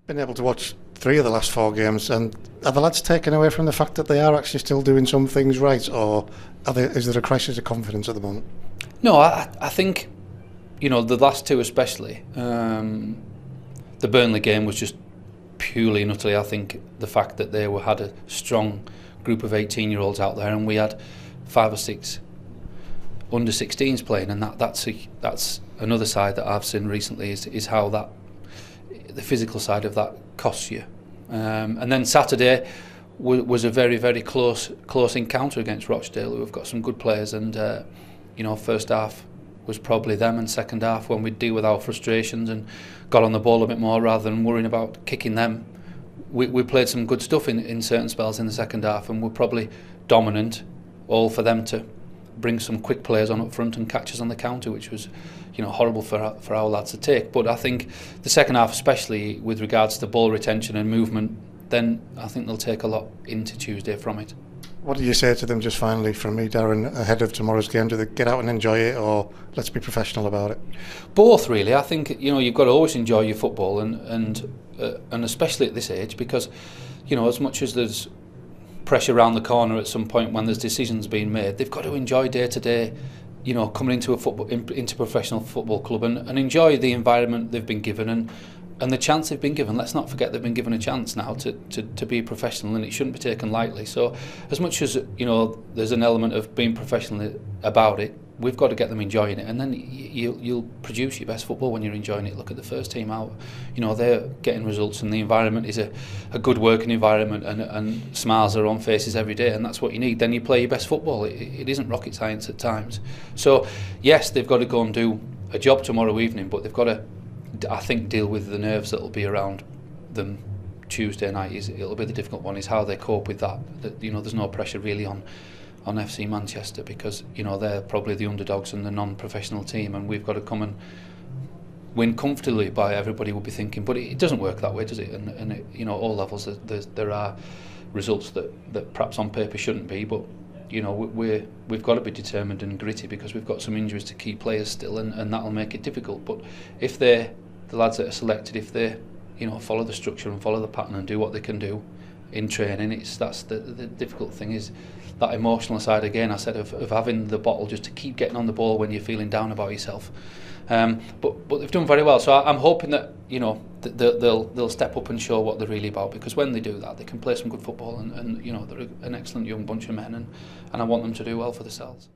Been able to watch 3 of the last 4 games, and are the lads taken away from the fact that they are actually still doing some things right, or is there a crisis of confidence at the moment? No, I think, the last 2 especially, the Burnley game was just purely and utterly, I think, the fact that they had a strong group of 18-year-olds out there, and we had 5 or 6 under 16s playing, and that's another side that I've seen recently is how that the physical side of that costs you. And then Saturday was a very, very close encounter against Rochdale, who have got some good players, and first half was probably them, and second half, when we'd deal with our frustrations and got on the ball a bit more rather than worrying about kicking them, we played some good stuff in certain spells in the second half, and we're probably dominant, all for them to bring some quick players on up front and catch us on the counter, which was horrible for our lads to take. But I think the second half, especially with regards to ball retention and movement, then I think they'll take a lot into Tuesday from it. What do you say to them, just finally from me, Darren, ahead of tomorrow's game? Do they get out and enjoy it, or let's be professional about it? Both, really. I think you've got to always enjoy your football, and especially at this age, because as much as there's pressure around the corner at some point when there's decisions being made, they've got to enjoy day to day, coming into into a professional football club and enjoy the environment they've been given and the chance they've been given. Let's not forget they've been given a chance now to be professional, and it shouldn't be taken lightly. So as much as there's an element of being professional about it, we've got to get them enjoying it, and then you'll produce your best football when you're enjoying it. Look at the first team out, they're getting results, and the environment is a good working environment, and smiles are on faces every day, and that's what you need. Then you play your best football. It isn't rocket science at times. So yes, they've got to go and do a job tomorrow evening, but they've got to, I think, deal with the nerves that will be around them Tuesday night. It'll be the difficult one, is how they cope with that. There's no pressure really on FC Manchester, because they're probably the underdogs and the non-professional team, and we've got to come and win comfortably by, everybody will be thinking. But it doesn't work that way, does it? And all levels there are results that perhaps on paper shouldn't be, but we've got to be determined and gritty, because we've got some injuries to key players still, and that'll make it difficult. But if the lads that are selected, if they follow the structure and follow the pattern and do what they can do in training, that's the difficult thing, is that emotional side again, I said, of having the bottle just to keep getting on the ball when you're feeling down about yourself. But they've done very well, so I'm hoping that they'll step up and show what they're really about, because when they do that, they can play some good football, and they're an excellent young bunch of men, and I want them to do well for themselves.